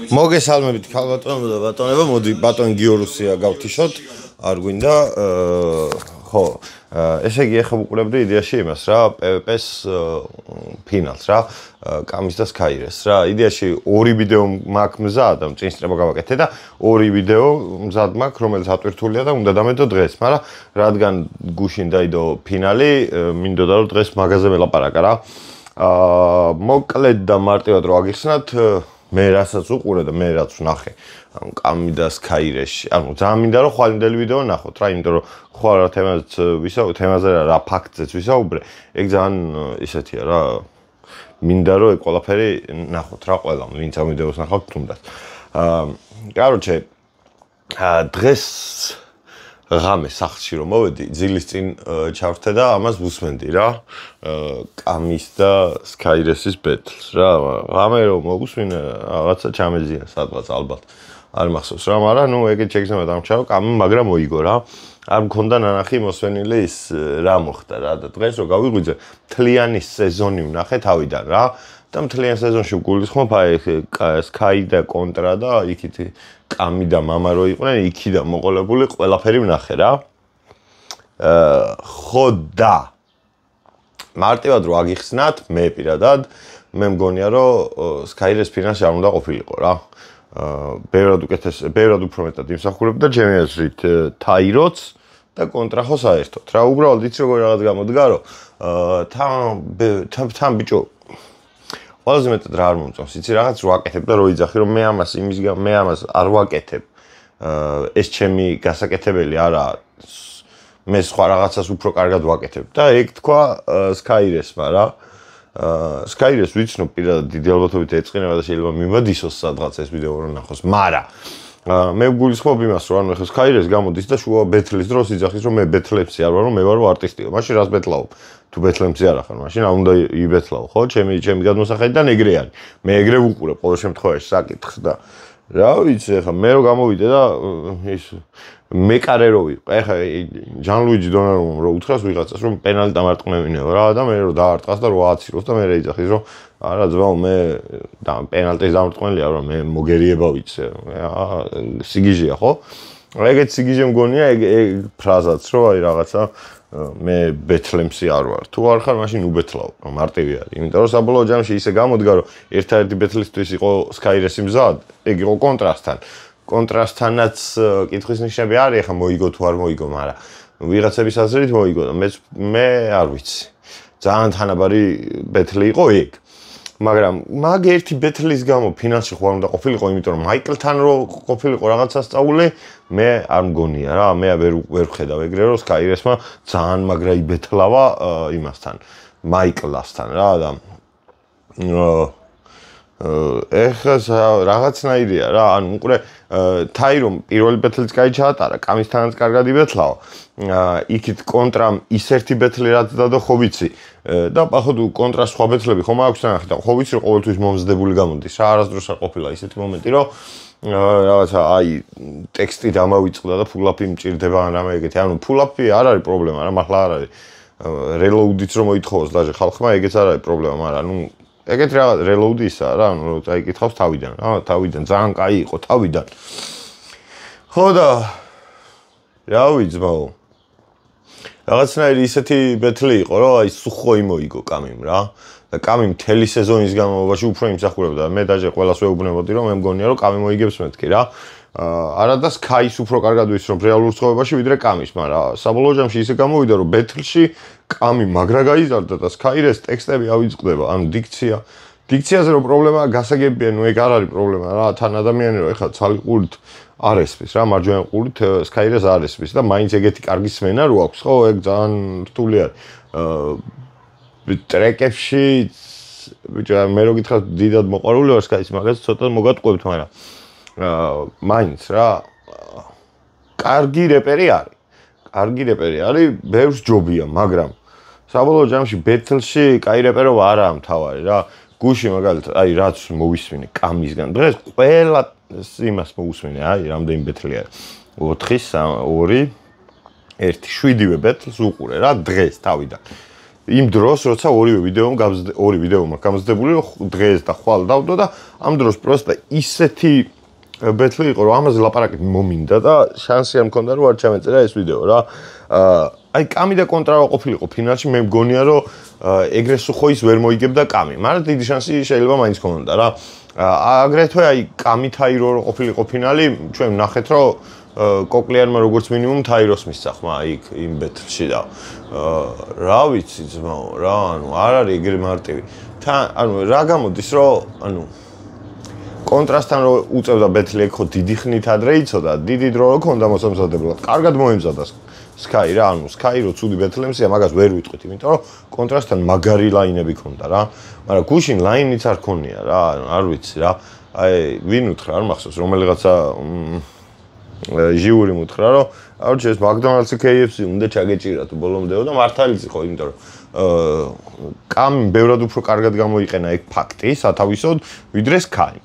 მოგესალმებით ქალბატონო და ბატონებო, მოდი ბატონ გიორუსია გავთიშოთ, არ გვინდა ხო, ესე იგი ახლა ვუყურებდი იდეაში იმას რა, PvP-ს ფინალს რა, კამის და სკაირეს რა. იდეაში ორი ვიდეო მაქვს მზად, წინსწრება გავაკეთე და ორი ვიდეო მზად მაქვს, რომელიც ატვირთულია და უნდა დამედო დღეს, მაგრამ რადგან გუშინ დაიდო ფინალი, მინდოდა რომ დღეს მაგაზე ველაპარაკა რა. მოკლედ და მარტივად რო აგიხსნათ, მე რასაც უყურე და მე რაც ვნახე, ანუ კამი და სკაირეში, ანუ ძალიან მინდა რომ ხვალინდელი ვიდეო ნახოთ რა, იმიტომ რომ ხო რა თემაზე რა ფაქტზეც ვისაუბრე, ეგ ძალიან ისეთია რა, მინდა რომ ეგ ყველაფერი ნახოთ რა ყველამ, ვინც ამ ვიდეოს ნახავთ თუნდაც. Короче, დღეს ღამე სახლში რომ მოვედი, ძილის წინ ჩავრთე და ამას ვუსმენდი რა, კამის და სკაირესის ბეთლს რა. ღამე რომ მოვუსმინე, რაღაცა ჩამეძინა სადღაც ალბათ. არ მახსოვს რა, მაგრამ ნუ ეგეთ შეგრძნება დამჩაო, კამი მაგრამ მოიგო რა. არ მქონდა ნანახი მოსვენილი ის რა მოხდა რა და დღეს რო გავიღვიძე, მთლიანი სეზონი ვნახე თავიდან რა. და მთლიან სეზონში ვგულისხმობ აი სკაი და კონტრა და იქით კამი და მამა რო იყვნენ, იქიდან მოყოლებული ყველაფერი ვნახე რა. ხო და მარტივად რო აგიხსნათ, მე პირადად, მე მგონია რომ სკაირეს ფინალში არ უნდა ყოფილიყო რა. ბევრად უფრო მეტად იმსახურებდა ჩემი აზრით თაიროც და კონტრა ხო საერთოდ რა. უბრალოდ იცი როგორ რაღაც გამოდგა რომ თან ბიჭო ყველაზე მეტად რა არ მომწონს, იცი რაღაც რო აკეთებ და რო იძახი რომ მე ამას არ ვაკეთებ. ეს ჩემი გასაკეთებელი არაა. მე სხვა რაღაცას უფრო კარგად ვაკეთებ და ეგ თქვა სკაირესმა რა. სკაირეს ვიცნობ პირადად დიდი ალბათობით ეწყინება და შეიძლება მიმადისოს სადღაც ეს ვიდეო რო ნახოს, მაგრამ მე ვგულისხმობ იმას რომ ანუ ახლა სკაირეს გამოდის და შუა ბეთლის დროს იძახის რომ მე ბეთლებში არ ვარო, მე ვარო არტისტიო. მაშინ რას ბეთლავ? თუ ბეთლებში არ ახარ, მაშინ არ უნდა იბეთლავ, ხო? ჩემი გადმოსახედიდან ეგრე არის. მე ეგრე ვუყურებ ყოველ შემთხვევაში საკითხს და რა ვიცი, ახლა მე რო გამოვიდე და ის მეკარე რო ვიყო. ახლა ჟან-ლუიჯი დონარუმამ რო უთხრას ვიღაცას რომ პენალტი დამარტყმევინეო რა და მე რო დაარტყას და რო ააციროს და მე რეიძახის რომ არა ძმაო მე პენალტის დამარტყმელია რა მე მოგერიება ვიცი. სიგიჟეა ხო? ეგეთ სიგიჟე მგონია ეგ ფრაზაც რომ აი რაღაცა მე ბეთლემსი არ ვარ. თუ არ ხარ, მაშინ უბეთლავ, მარტივი არის. იმიტომ რომ საბოლოო ჯამში ისე გამოდგა რომ ერთადერთი ბეთლისთვის იყო სკაირესი მზად, ეგ იყო კონტრასტთან. კონტრასტთანაც კითხვის ნიშნები არის, ახლა მოიგო თუ არ მოიგო, მაგრამ ვიღაცების აზრით მოიგო და მე არ ვიცი. ძალიან თანაბარი ბეთლი იყო ეგ. მაგრამ მაგ ერთი ბეთლის გამო ფინალში ხوار უნდა ყოფილიყო, იმიტომ რომ მაიკლთან რო ყოფილიყო რაღაც სასწაული, მე არ მგონია რა, მე ვერ ვხედავ ეგრე რომ სკაირესმა ძალიან მაგრა იბეთლავა იმასთან, მაიკლასთან რა და ეხლა რაღაცნაირია რა, ანუ უყურე თაირომ პირველი ბეთლიც კაი ჩაატარა, კამისთანაც კარგად იბეთლავა. იქით კონტრამ ის ერთი ბეთლი რაც დადო ხო ვიცი და პახოვ კონტრას სხვა ბეთლები ხომ აქვს ნახე და ხო ვიცი რომ ყოველთვის მომზდებული გამოდის რა, არასდროს არ ყოფილა ისეთი მომენტი რომ რაღაცა აი ტექსტი დამავიწყდა და ფულაფი მჭირდება ან რამე ეგეთი. ანუ ფულაფი არ არის პრობლემა რა, მართლა არ არის. რელოუდიც რომ მოითხოვოს დაჟე ხალხმა, ეგეც არ არის პრობლემა, მაგრამ ნუ ეგეთ რა რელოუდი ისაა რა, ანუ აი კითხავს თავიდან რა, თავიდან ძალიან კაი იყო თავიდან. ხო და რა ვიცმაო. რაღაცნაირი ისეთი ბეთლი იყო რომ აი სუხოი მოიგო კამიმ რა. და კამი მთელი სეზონის განმავლობაში უფრო იმსახურებდა. მე დაჟე ყველას ვეუბნებოდი რომ მე მგონია რომ კამი მოიგებს მეთქი რა. არა და სკაის უფრო კარგად ვის რომ რეალურ ცხოვრებაში ვიდრე კამის, მაგრამ საბოლოო ჯამში ისე გამოვიდა რომ ბეთლში კამი მაგრა გაიზარდა და სკაირეს ტექსტები ავიწყდება, ანუ დიქციაზე რო პრობლემაა გასაგებია, ნუ ეგ არ არის პრობლემა რა, თან ადამიანი რო ეხლა ცალი ყურით არ ესმის რა, მარჯვენა ყურით სკაირეს არ ესმის და მაინც ეგეთი კარგი სმენა რო აქვს, ხო, ეგ ძალიან რთული არის. ტრეკებში ბიჭო მე რო გითხრათ დიდად მოყვარული ვარ სკაის, მაგას ცოტა მოგატყუებთ, მაგრამ მაინც რა კარგი რეპერი არის. კარგი რეპერი არის, ბევრს ჯობია, მაგრამ საბოლოო ჯამში ბეთლში კაი რეპერობა არაა მთავარი რა. გუში მაგალითად, აი რაც მოვისმინე კამისგან დღეს ყველა იმას მოვუსმინე, აი რამდენი ბეთლი არის. 4, 3, 2, 1, 7-ვე ბეთლს უყურე რა დღეს თავიდან. იმ დროს როცა ორი ვიდეო მაქვს გამზადებული რომ დღეს და ხვალ დავდო და ამ დროს პროსტა ისეთი ბეთლი იყო რომ ამაზე ლაპარაკით მომინდა და შანსი არ მქონდა რომ არ ჩამეწერა ეს ვიდეო რა აი კამი და კონტრა ყოფილიყო ფინალში მე მგონია რომ ეგრე სუხოის ვერ მოიგებდა კამი მაგრამ დიდი შანსი შეიძლება მაინც ქონდა რა აგრეთვე აი კამი თაირო რო ყოფილიყო ფინალი ჩვენ ნახეთ რომ კოკლიანმა როგორც მინიმუმ თაიროს მისცა ხმა იქ იმ ბეთლში და რა ვიცი ძმაო რა ანუ არ არის ეგრე მარტივი თან ანუ რა გამოდის რომ ანუ კონტრასტთან რო უწევდა ბეთლი ხო დიდი ხნით ადრე იცოდა დიდი დრო რო ქონდა მოსამზადებლად კარგად მოემზადა სკაი რა ანუ სკაი რო ცუდი ბეთლემსია მაგას ვერ ვიტყვით იმიტომ რომ კონტრასტთან მაგარი ლაინები ქონდა რა მაგრამ გუშინ ლაინიც არ ქონია რა არ ვიცი რა აი ვინ უთხრა არ მახსოვს რომელიღაცა ჟიური მუთხრა რომ აუჩი ეს მაკდონალდსი KFC უნდა ჩაგეჭირათ ბოლომდეო და მართალიც იყო იმიტომ რომ კამი ბევრად უფრო კარგად გამოიყენა ეგ ფაქტი სათავისოდ ვიდრე სკაი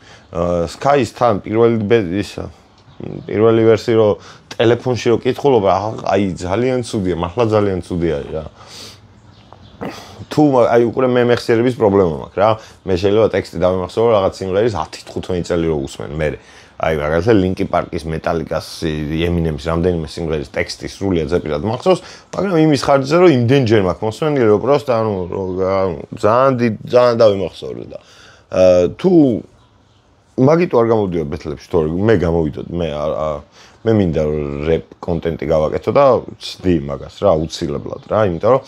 სკაის თან პირველი ვერსია რო ტელეფონში რო კითხულობა აი ძალიან ცუდია მართლა ძალიან ცუდი არის რა თუ აი უკვე მე მეხსიერების პრობლემა მაქვს რა მე შეიძლება ტექსტი დავიმახსოვრო რაღაც სიმღერის 10-15 წელი რო უსმენ მე აი მაგალითად ლინკი პარკის მეტალიკას ემინემის რამდენიმე სიმღერის ტექსტი სრულიად ზეპირად მახსოვს მაგრამ იმის ხარჯზე რომ იმდენჯერ მაქვს მოსმენილი რომ პროსტა ანუ ძალიან დავიმახსოვრო და თუ მაგიტო არ გამოვიდოდი ბეთლებში თორე მე გამოვიდოდი მე მინდა რეპ კონტენტი გავაკეთო და ვცდი მაგას რა აუცილებლად რა იმიტომ რომ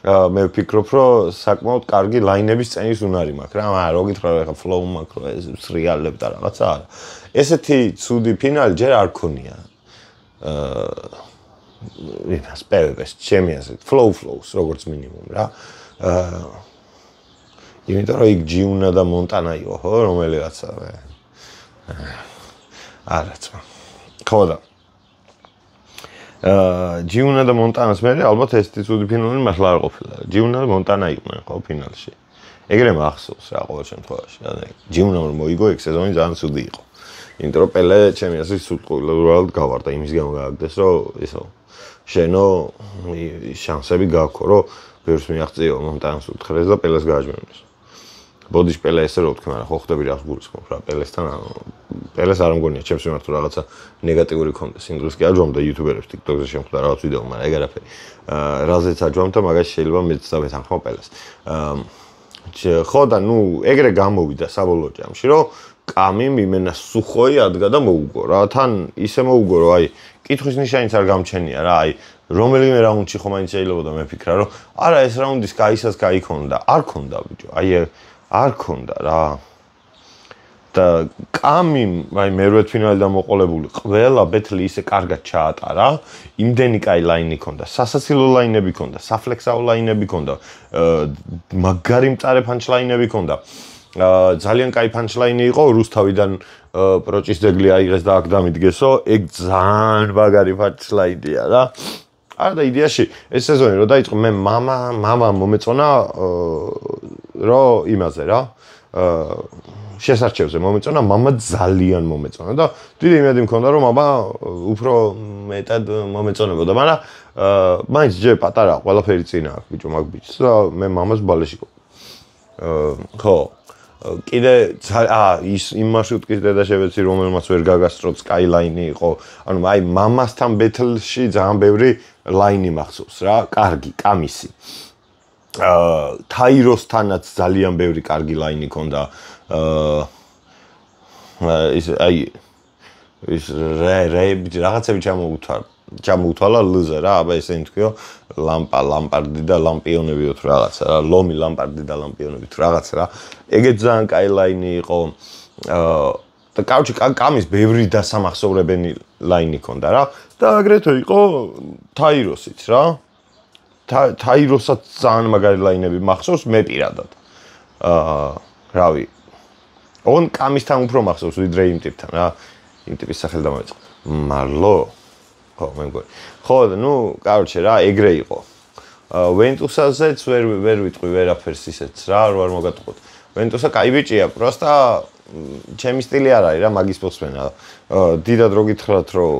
მე ვფიქრობ რომ საკმაოდ კარგი ლაინების წენის უნარი მაქვს რა რო გითხრა ეხა ფლოუ მაქვს რა ეს რეალებ და რაღაცა არა ესეთი ცუდი ფინალი ჯერ არ ქონია იმას პევეს ჩემი ასეთ ფლოუს როგორც მინიმუმ რა იმიტომ რომ იქ ჯიუნა და მონტანა იყო ხო რომელიღაცა არა თქმა ხო და ჯიუნა და მონტანას მე ალბათ ეს ცუდი ფინალი მართლა არ ყოფილა ჯიუნა და მონტანა იყვნენ ხო ფინალში ეგრე მახსოვს რა ყოველ შემთხვევაში ჯიუნა რომ მოიგო ეგ სეზონი ძალიან ცუდი იყო იმიტომ რომ პელე ჩემი ასეთ სულყურულად გავარდა იმის გამო გააგდეს რომ ისო შენო შანსები გაქვს რომ ბევრს მიაღწიო მონტანას უთხრეს და პელეს გააჯვენოს ბოდიში პელე ესე რო ვთქვი მაგრამ ხო ხდები რა გულისხმობ რა პელესთან პელეს არ მგონია ჩემს მიმართ თუ რაღაცა ნეგატიური კონტენტი სინდრომს კი აჯვამდა იუთუბერებს TikTok-ზე შემხვდა რაღაც ვიდეო მაგრამ ეგ არაფერი რაზეც აჯვამდა მაგას შეიძლება მეც დავეთანხმო პელეს ხო და ნუ ეგრე გამოვიდა საბოლოო ჯამში რომ კამი მიმენა სუხოი ადგა და მოუგო რა თან ისე მოუგო რომ აი კითხვის ნიშანიც არ გამჩენია რა აი რომელიმე რაუნდში ხო მაინც შეიძლება და მე ფიქრა რომ არა ეს რაუნდის კაისაც კაი ქონდა არ ქონდა ბიჭო აი არ ქონდა რა და კამი აი მერვე ფინალი დამოყოლებული ყველა ბეთლი ისე კარგად ჩაატარა იმდენი კაი ლაინი ქონდა სასაცილო ლაინები ქონდა საფლექსაო ლაინები ქონდა მაგარი მწარე პანჩლაინები ქონდა ძალიან კაი პანჩლაინი იყო რუსთავიდან პროჭის ძეგლი აიღეს და აქ დამიდგესო ეგ ძალიან მაგარი პანჩლაინია რა არა და იდეაში ეს სეზონი რო დაიწყო მე მამა მომეწონა რომ იმაზე რა შესარჩევზე მომეწონა მამა ძალიან მომეწონა და დიდი იმედი მქონდა რომ მამა უფრო მეტად მომეწონებოდა მაგრამ მაინც ჯერ პატარა ყველაფერი წინა აქვს ბიჭო მაგ ბიჭს და მე მამას ბალეში ხო კიდე ის იმ მარშრუტკის დედაშევეცი რომელმაც ვერ გაგასწრო სკაილაინი იყო ანუ აი მამასთან ბეთლში ძალიან ბევრი ლაინი მახსოვს რა კარგი კამისი თაიროსთანაც ძალიან ბევრი კარგი ლაინი ქონდა ის აი ის რაღაცები ჩამოუთვალა ლზე რა აბა ესე თქვიო ლამპარდი და ლამპიონები თუ რაღაცა რა ლომი ლამპარდი და ლამპიონები თუ რაღაცა რა ეგეც ძალიან კაი ლაინი იყო და კაუჩი კამის ბევრი დასამახსოვრებელი ლაინი ქონდა რა და აგრეთვე იყო თაიროსიც რა თაიროსაც ძალიან მაგარი ლაინები მახსოვს მე პირადად რავი ოღონ კამისთან უფრო მახსოვს ვიდრე იმ ტიპთან რა იმ ტიპის სახელი დამოიწყო მარლო ხო მე მგონი ხო და ნუ კაუჩი რა ეგრე იყო ვენტუსაზეც ვერ ვიტყვი ვერაფერს ისეც რა რო არ მოგატყოთ ვენტუსა კაი ბიჭია პროსტა ჩემი სტილი არ არის რა მაგის სპორტსმენა. დიდად რო გითხრათ რომ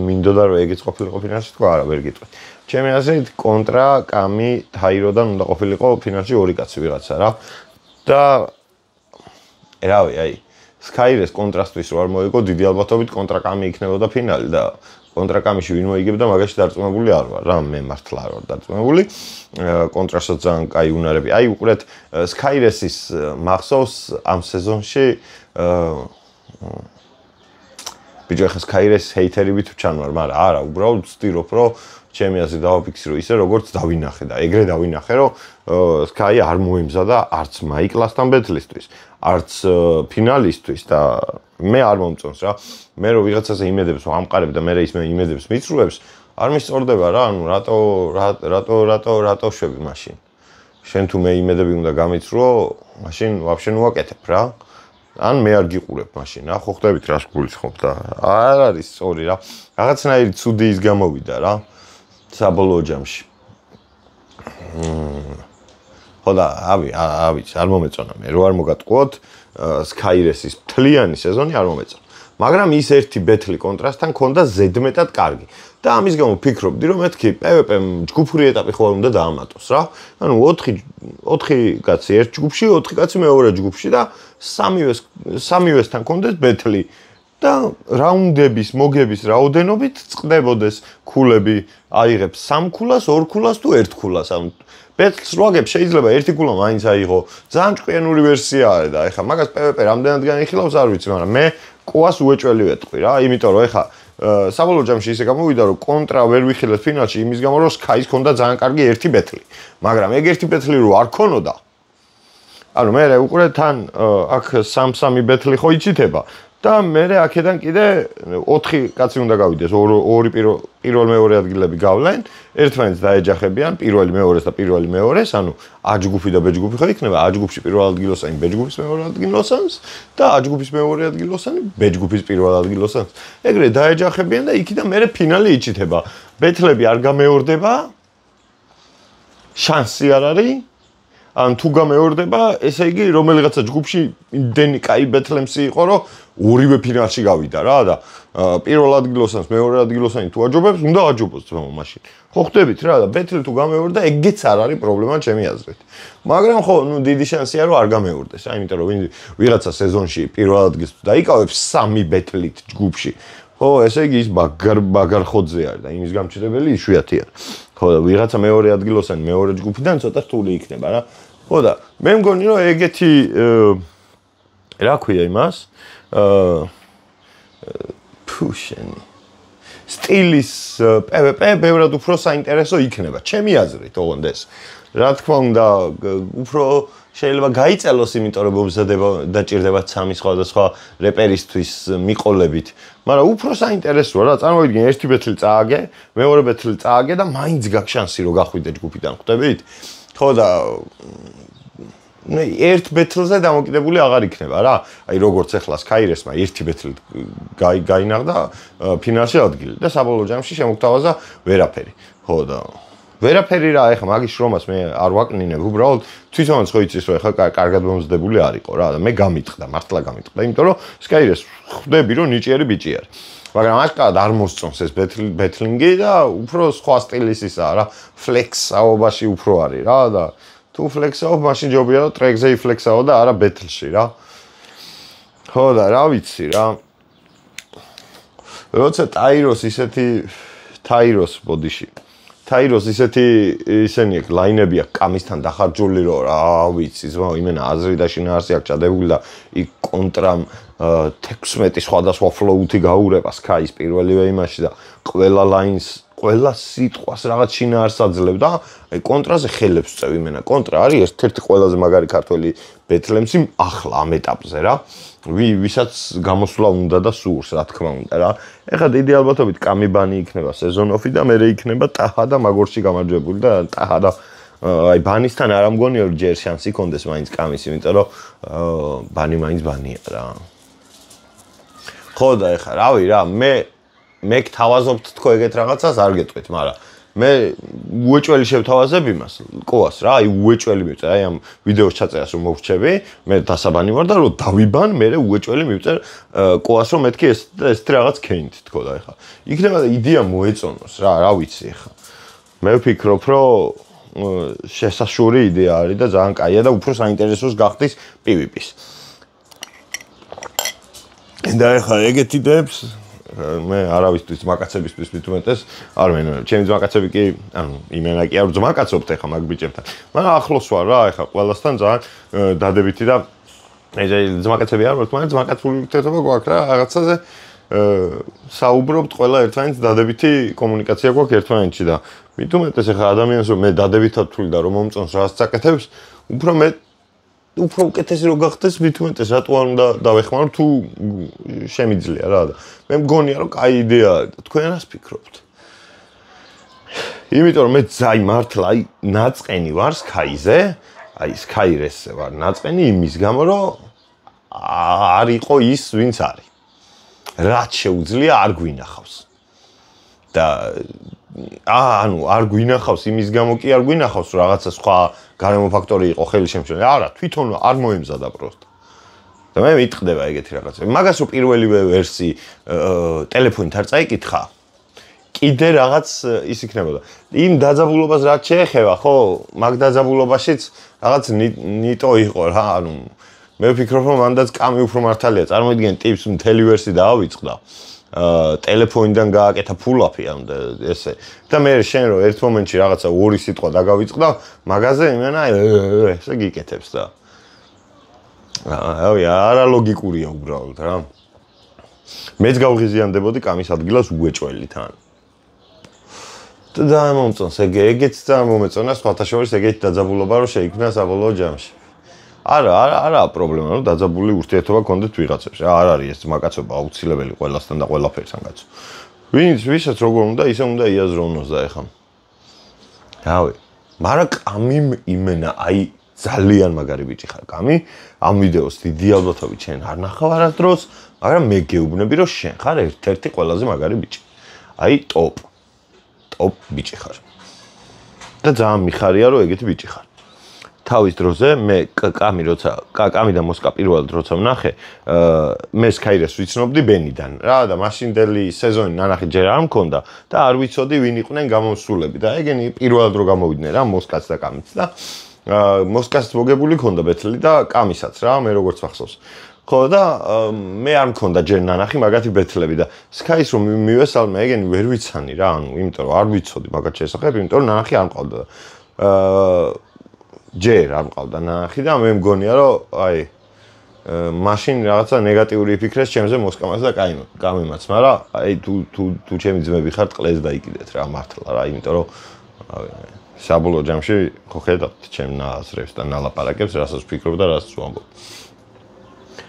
მინდოდა რომ ეგეც ყოფილიყო ფინალში თქვა არა ვერ გიტყვი. ჩემი აზრით კონტრა, კამი, თაიროდან უნდა ყოფილიყო ფინალში ორი კაცი ვიღაცა რა. და რავი, აი Skyres კონტრასტის რო არ მოიგო, დიდი ალბათობით კონტრა კამი იქნებოდა ფინალი და კონტრა კამიში ვინ მოიგებდა, მაგაში დარწმუნებული არ ვარ რა, მე მართლა არ ვარ დარწმუნებული. კონტრასაც ძალიან კაი უნარები. აი უყურეთ Skyres-ის მახსოვს ამ სეზონში ბიჭო ხა Skyres ჰეითერები თუ ჩანვარ, მაგრამ არა, უბრალოდ ვცდილობ რომ ჩემი აზრით დავაფიქსირო ისე როგორც დავინახე და ეგრე დავინახე რომ Sky არ მოემზადა არც მაიკლასთან ბეთლისთვის, არც ფინალისტვის და მე არ მომწონს რა. მე რო ვიღაცაზე იმედებს ვამყარებ და მე ის მე იმედებს მიცრუებს, არ მისწორდება რა, ანუ რატო შვები მაშინ. შენ თუ მე იმედები უნდა გამიცრუო, მაშინ ვაფშე ნუაკეთებ რა. ან მე არ გიყურებ მაშინ რა, ხო ხვდებით რას გულისხმობ და არ არის სწორი რა. რაღაცნაირი ცუდი ის გამოვიდა რა. საბოლოო ჯამში. ხო და არ მომეწონა მე, რო არ მოგატყუოთ Skyres-ის მთლიანი სეზონი არ მომეწონა. მაგრამ ის ერთი ბეთლი კონტრასტთან ქონდა ზედმეტად კარგი. და ამის გამო ვფიქრობდი, რომ მეთქი PvP-მ ჯგუფური ეტაპი ხო არ უნდა დაამატოს რა. ანუ 4 კაცი ერთ ჯგუფში, 4 კაცი მეორე ჯგუფში და სამივესთან კონდეს ბეთლი. და რაუნდების, მოგების რაოდენობით წყდებოდეს ქულები, აიღებს 3 ქულას, 2 ქულას თუ 1 ქულას. ანუ ბეთლს როაგებ შეიძლება 1 ქულა მაინც აიღო. ძალიან ჭკვიანური ვერსია არის და ეხლა მაგას PvP რამდენად განიხილავს არ ვიცი, მაგრამ მე კოას უეჭველი ვეტყვი რა, იმიტომ რომ ეხლა საბოლოო ჯამში ისე გამოვიდა რომ კონტრა ვერ ვიხილეთ ფინალში იმის გამო რომ Sky-ს ქონდა ძალიან კარგი ერთი ბეთლი. მაგრამ ეგ ერთი ბეთლი რო არ ქონოდა. ანუ მე უყურე თან აქ 3-3 ბეთლი ხო იცითება. და მე აქედან კიდე 4 კაცი უნდა გავიდეს, ორი პირველ მეორე ადგილები გავლენ, ერთმანეთს დაეჯახებიან, პირველი მეორეს და პირველი მეორეს, ანუ A ჯგუფი და B ჯგუფი ხო იქნება, A ჯგუფში პირველ ადგილოსანი B ჯგუფის მეორე ადგილოსანს და A ჯგუფის მეორე ადგილოსანი B ჯგუფის პირველ ადგილოსანს. ეგრე დაეჯახებიან და იქიდან მე ფინალი იჩითება. ბეთლები არ გამეორდება, შანსი არ არის. ან თუ გამეორდება, ესე იგი რომელიღაცა ჯგუფში იმდენი კაი ბეთლემსი იყო, რომ ორივე ფინალში გავიდა რა და პირველ ადგილოსანს, მეორე ადგილოსანი თუ აჯობებს, უნდა აჯობოს თმო მაშინ. ხო ხვდებით რა და ბეთლი თუ გამეორდა, ეგეც არ არის პრობლემა ჩემი აზრით. მაგრამ ხო, ნუ დიდი შანსია რომ არ გამეორდეს, აი იმიტომ რომ ვიღაცა სეზონში პირველ ადგილს დაიკავებს 3 ბეთლით ჯგუფში. ხო, ესე იგი ის მაგარ ხოძე არის და იმის გამჭირებელი იშვიათი არის. ხო და ვიღაცა მეორე ადგილოსანი მეორე ჯგუფიდან ცოტა რთული იქნება რა. ხო და მე მგონი რომ ეგეთი რა ქვია იმას ფუშენი სტილის PvP ბევრად უფრო საინტერესო იქნება ჩემი აზრით ოღონდ ეს. რა თქმა უნდა უფრო შეიძლება გაიწელოს იმიტომ რომ მომზადება დაჭირდება 3 სხვადასხვა რეპერისთვის მიყოლებით. მაგრამ უფრო საინტერესოა რა, წარმოვიდგინე ერთი ბეთლი წააგე, მეორე ბეთლი წააგე და მაინც გაქვს შანსი რომ გახვიდე ჯგუფიდან, ხვდებით? ხო და ერთ ბეთლზე დამოკიდებული აღარ იქნება რა. აი როგორც ახლა Skyres-მა ერთი ბეთლი გაინაღდა ფინალში ადგილი და საბოლოო ჯამში შემოგთავაზა ვერაფერი. ხო და ვერაფერი რა, ეხლა მაგის შრომას მე არ ვაკნინებ, უბრალოდ თვითონაც ხო იცის რომ ეხლა კარგად მომზადებული არ იყო რა და მე გამიტყდა, მართლა გამიტყდა, იმიტომ რომ Skyres ხვდები რომ ნიჭიერი ბიჭი არის. მაგრამ აშკარად არ მოსწონს ეს ბეთლინგი და უფრო სხვა სტილის ისაა რა, ფლექსაობაში უფრო არის რა და თუ ფლექსაობ, მაშინ ჯობია რომ ტრეკზე იფლექსაო და არა ბეთლში რა. ხო და რა ვიცი რა. როცა ტაიროს ბოდიში Tyros ისეთი ლაინები აქვს კამისთან დახარჯული რომ რა ვიცი ზმა იმენა აზრი და შინაარსი აქვს ჩადებული და იქ კონტრამ 16 სხვადასხვა ფლოუთი გაურება Sky-ის პირველივე იმაში და ყველა ლაინს ყველა სიტყვას რაღაც შინაარსს აძლევ და აი კონტრაზე ხელებს წევ იმენა კონტრა არის ერთ-ერთი ყველაზე მაგარი ქართველი ბეთლემსი ახლა ამ ეტაპზე რა ვისაც გამოსვლა უნდა და სურს რა თქმა უნდა რა ეხლა დიდი ალბათობით კამიბანი იქნება სეზონოფი და მე იქნება ტაჰა და მაგორში გამარჯვებული და ტაჰა და აი ბანისთან არ ამგონია რომ ჯერ შანსი კონდეს მაინც კამის იმიტომ რომ ბანი მაინც ბანია რა ხო და ეხლა რავი რა მე გთავაზობთ თქო ეგეთ რაღაცას არ გეტყვით მაგრამ მე უეჭველი შევთავაზებ იმას, კოას რა, აი უეჭველი მივწერ, აი ამ ვიდეოს ჩაწერას რომ მოვრჩები, მე დასაბანი ვარ და რომ დავიბან, მე უეჭველი მივწერ კოას რომ მეთქი ეს რაღაც ქენით თქო და ეხა. იქნება და იდეა მოეწონოს რა ვიცი ეხა. მე ვფიქრობ, რომ შესაშური იდეა არის და ძალიან კაია და უფრო საინტერესოს გახდის PvP-ს. და ეხა ეგეთ იდეებს მე არავისთვის მაკაცებისთვის მithumetes არ მენო. ჩემი ძმაკაცები კი, ანუ იმენა კი არ ძმაკაცობთ ეხა მაგ ბიჭებთან. მაგრამ ახლოს ვარ რა, ეხა ყველასთან ძალიან დადებითი და ეს ძმაკაცები არ ვართ, მაგრამ ძმაკაცული ურთიერთობა გვაქვს რა, რაღაცაზე საუბრობთ ყველა ერთმანეთს დადებითი კომუნიკაცია გვაქვს ერთმანეთში და მithumetes ეხა ადამიანს რომ მე დადებითად ვთვლი და რომ მომწონს რაღაც საკეთებს, უფრო უკეთესი რო გახდეს მithumetes რატო არ უნდა დავეხმარო თუ შემიძლია რა და მე მგონია რომ კაი იდეაა თქვენ რას ფიქრობთ? იმიტომ რომ მე ძაი მართლა აი ნაწყენი ვარ Sky-ზე, აი Sky-რესზე ვარ ნაწყენი იმის გამო რომ არ იყო ის ვინც არის. რაც შეუძლია არ გვინახავს. და ანუ არ გვინახავს იმის გამო კი არ გვინახავს რომ რაღაცა სხვა გარემო ფაქტორი იყო ხელი შემჩნელი. არა, თვითონ არ მოემზადა პროსტო. და მე მიტყდება ეგეთი რაღაცა. მაგას რომ პირველივე ვერსი ტელეფონით არ წაიკითხა, კიდე რაღაც ის იქნებოდა. იმ დაძაბულობას რაც შეეხება, ხო, მაგ დაძაბულობაშიც რაღაც ნიტო იყო რა, ანუ მე ვფიქრობ რომ მანდაც კამი უფრო მართალია. წარმოიდგინე ტიპს მთელი ვერსი დაავიწყდა. ტელეფონიდან გააკეთა ფულაფი ამ ესე და მე შენ რომ ერთ მომენტში რაღაცა ორი სიტყვა დაგავიწყდა მაგაზე იმენა ესე გიკეთებს და აი არა ლოგიკურია უბრალოდ რა მეც გავღიზიანდებოდი კამის ადგილას უეჭველი თან და მომწონს ეგეც და მომეწონა სხვათა შორის ეგეთი დაძაბულობა რომ შეიქმნა საბოლოო ჯამში არა პრობლემა რომ დაძაბული ურთიერთობა გქონდეთ ვიღაცებს რა არ არის ეს მაკაცობა აუცილებელი ყველასთან და ყველაფერთან კაცო ვისაც როგორ უნდა ისე უნდა იაზროვნოს და ეხა რავი მაგრამ კამი იმენა აი ძალიან მაგარი ბიჭი ხარ კამი ამ ვიდეოს დიდი ალბათობით შენ არ ნახავ არასდროს მაგრამ მე გეუბნები რომ შენ ხარ ერთ-ერთი ყველაზე მაგარი ბიჭი აი ტოპ ბიჭი ხარ და ძალიან მიხარია რომ ეგეთი ბიჭი ხარ თავის დროზე მე კამი და მოსკა პირველად როცა ვნახე მე Sky-რეს ვიცნობდი ბენიდან რა და მაშინდელი სეზონი ნანახი ჯერ არ მქონდა და არ ვიცოდი ვინ იყვნენ გამოსულები და ეგენი პირველად რო გამოვიდნენ რა მოსკაც და კამიც და მოსკას მოგებული ქონდა ბეთლი და კამისაც რა მე როგორც ვახსოვს ხო და მე არ მქონდა ჯერ ნანახი მაგათი ბეთლები და Sky-ს რომ მივესალმე ეგენი ვერ ვიცანი რა ანუ იმიტომ რომ არ ვიცოდი მაგათ შესახებ იმიტომ რომ ნანახი არ მყავდა ჯერ არ მყავდა ნახი და მე მგონია რომ აი მაშინ რაღაცა ნეგატიური ფიქრეს ჩემზე მოსკამას და კამიმაც, მაგრამ აი თუ ჩემი ძმები ხართ ყლეს დაიკიდეთ რა მართლა რა, იმიტომ რომ საბოლოო ჯამში ხო ხედავთ ჩემ ნაზრებს და ნალაპარაკებს, რასაც ვფიქრობ და რასაც ვამბობ.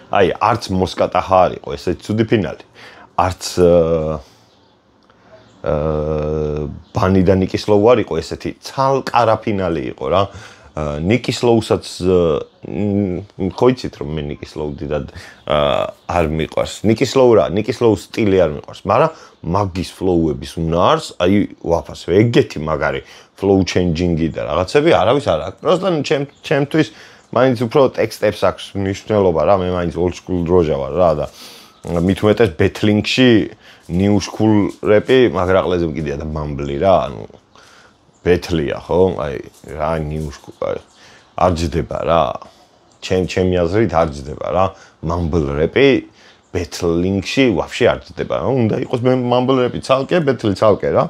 აი არც მოსკატაჰა არ იყო ესეთი ცუდი ფინალი. არც ბანი და ნიკისლოუ არ იყო ესეთი ცალკარა ფინალი იყო რა. ნიკისლოუსაც ხო იცით რომ მე ნიკისლოუ დიდად არ მიყვარს. ნიკისლოუს სტილი არ მიყვარს, მაგრამ მაგის ფლოუების უნარს, აი ვაფასებ, ეგეთი მაგარი flow changing-ი და რაღაცები არავის არ აქვს. პროსტა ჩემთვის მაინც უფრო ტექსტებს აქვს მნიშვნელობა რა, მე მაინც old school დროჟა ვარ რა და მით უმეტეს ბეთლინგში new school rap-ი მაგრაყლეზე მკიდია და მამბლი რა, ანუ ბეთლია ხო? აი რა new school არ ჯდება რა. ჩემი აზრით არ ჯდება რა. mumble rap-ი ბეთლინგში ვაფშე არ ჯდება. უნდა იყოს mumble rap-ი ცალკე, ბეთლი ცალკე რა.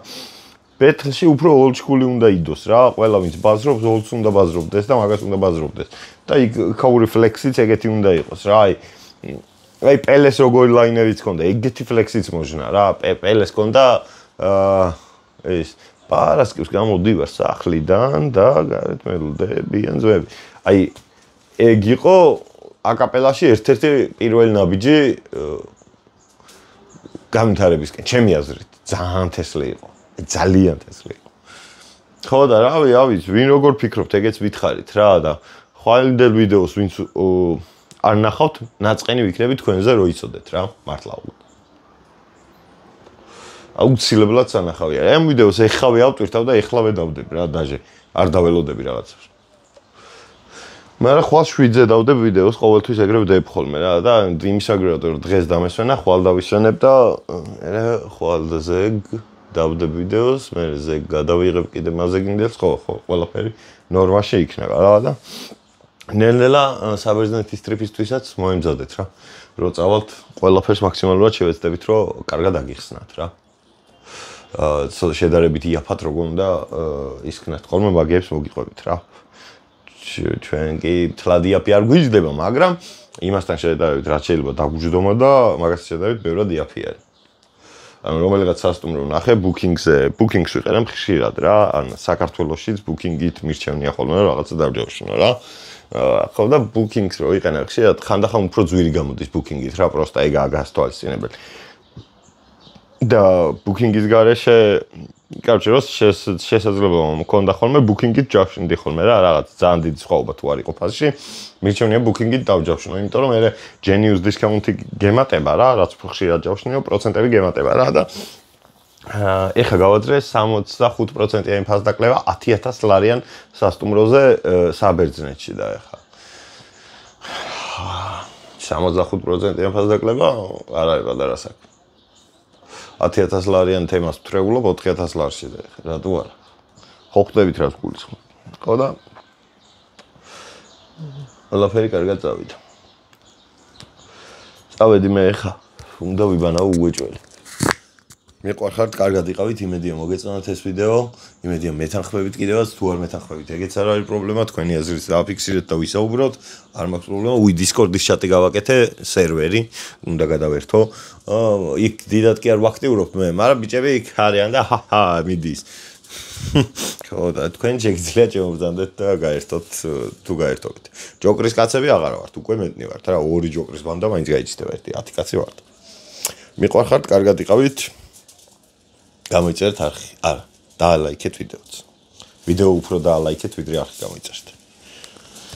ბეთლში უფრო old school-ი უნდა იდოს რა. ყველა ვინც ბაზრობს, old-ს უნდა ბაზრობდეს და მაგას უნდა ბაზრობდეს. და იქ ქაური ფლექსიც ეგეთი უნდა იყოს რა. აი პელეს როგორი ლაინერიც ქონდა, ეგეთი ფლექსიც მოჟნა რა. პელეს ქონდა ეს პარასკევს გამოდივარ სახლიდან და გარეთ მელოდებიან ძმები. აი ეგ იყო აკაპელაში ერთ-ერთი პირველი ნაბიჯი განვითარებისკენ, ჩემი აზრით, ძალიან თესლი იყო. ძალიან თესლი იყო. ხო და რავი, ვინ როგორ ფიქრობთ, ეგეც ვითხარით რა და ხვალინდელ ვიდეოს ვინც არ ნახავთ, ნაწყენი ვიქნები თქვენზე რო იცოდეთ რა, მართლა. აუცილებლად სანახავია. ამ ვიდეოს ეხავე ავტვირთავ და ეხლავე დავდებ რა დაჟე. არ დაველოდები რაღაცას. მაგრამ ხვალ 7-ზე დავდებ ვიდეოს, ყოველთვის ეგრე ვდებ ხოლმე რა და იმის აგრეთ რომ დღეს დამესვენა, ხვალ დავისვენებ და ხვალზე დავდებ ვიდეოს, მე ზეგ გადავიღებ კიდე მაზეგინდელს, ხო, ყველაფერი ნორმაში იქნება რა და ნელ-ნელა საბერძნეთის ტრიპისთვისაც მოემზადეთ რა. რომ წავალთ ყველაფერს მაქსიმალურად შევეცდებით, რომ კარგად აგიხსნათ რა. შედარებით იაფად როგორ უნდა ისქნათ ხოლმე მაგებს მოგიყვებით რა. ჩვენ კი თლად იაფი არ გვიждდება, მაგრამ იმასთან შედარებით რაც შეიძლება დაგუჯდომა და მაგასთან შედარებით ბევრად იაფი არის. ანუ რომელიღაც სასტუმრო ნახე ბუკინგს ვიყერებ ხშირად რა, ან საქართველოშიც ბუკინგით მირჩევნია ხოლმე რაღაცა დავჯავშნო რა. ხო და ბუკინგს რო იყენებ ხშირად, ხანდახან უფრო ძვირი გამოდის ბუკინგით რა, პროსტა ეგაა გასთვალისწინებელი. და ბუკინგის გარეშე კარჩე როს შესაძლებლობა მქონდა ხოლმე ბუკინგით ჯავშნდი ხოლმე რა, რაღაც ძალიან დიდი სხვაობა თუ არ იყო ფასში, მირჩევნია ბუკინგით დავჯავშნო, იმიტომ რომ მე Genius discount-ი გემატება რა, რაც ხშირად ჯავშნიო, პროცენტები გემატება რა და ეხა გავაძრე 65%-იანი ფასდაკლება 10,000 ლარიან სასტუმროზე საბერძნეთში და ეხა 65%-იანი ფასდაკლება არ არის პატარა საქმე. 10,000 ლარიან თემას ვთრეულობ 4,000 ლარში და ეხა რატო არა. ხო ხვდებით რას გულისხმობ. ხო და ყველაფერი კარგად წავიდა. წავედი მე ეხა უნდა ვიბანაო უეჭველი. მიყვარხართ, კარგად იყავით, იმედია მოგეწონათ ეს ვიდეო, იმედია მეთანხმებით კიდევაც, თუ არ მეთანხმებით, ეგეც არ არის პრობლემა, თქვენი აზრით დააფიქსირეთ და ვისაუბროთ, არ მაქვს პრობლემა, Discord-ის ჩატი გავაკეთე, სერვერი, უნდა გადავერთო. იქ დიდად კი არ ვაქტიურობ მე, მაგრამ ბიჭები იქ არიან და მიდის. ხო და თქვენ შეგიძლიათ შემოვბრძანდეთ და გაერთოთ თუ გაერთობით. ჯოკრის კაცები აღარ ვართ, უკვე მეტნი ვართ რა, 2 ჯოკრის ბანდა მაინც გაიჭდება, 10 კაცი ვართ. მიყვარხართ, კარგად იყავით. გამოიწერეთ არხი. არა, დაალაიქეთ ვიდეოც. ვიდეო უფრო დაალაიქეთ, ვიდრე არხი გამოიწერეთ.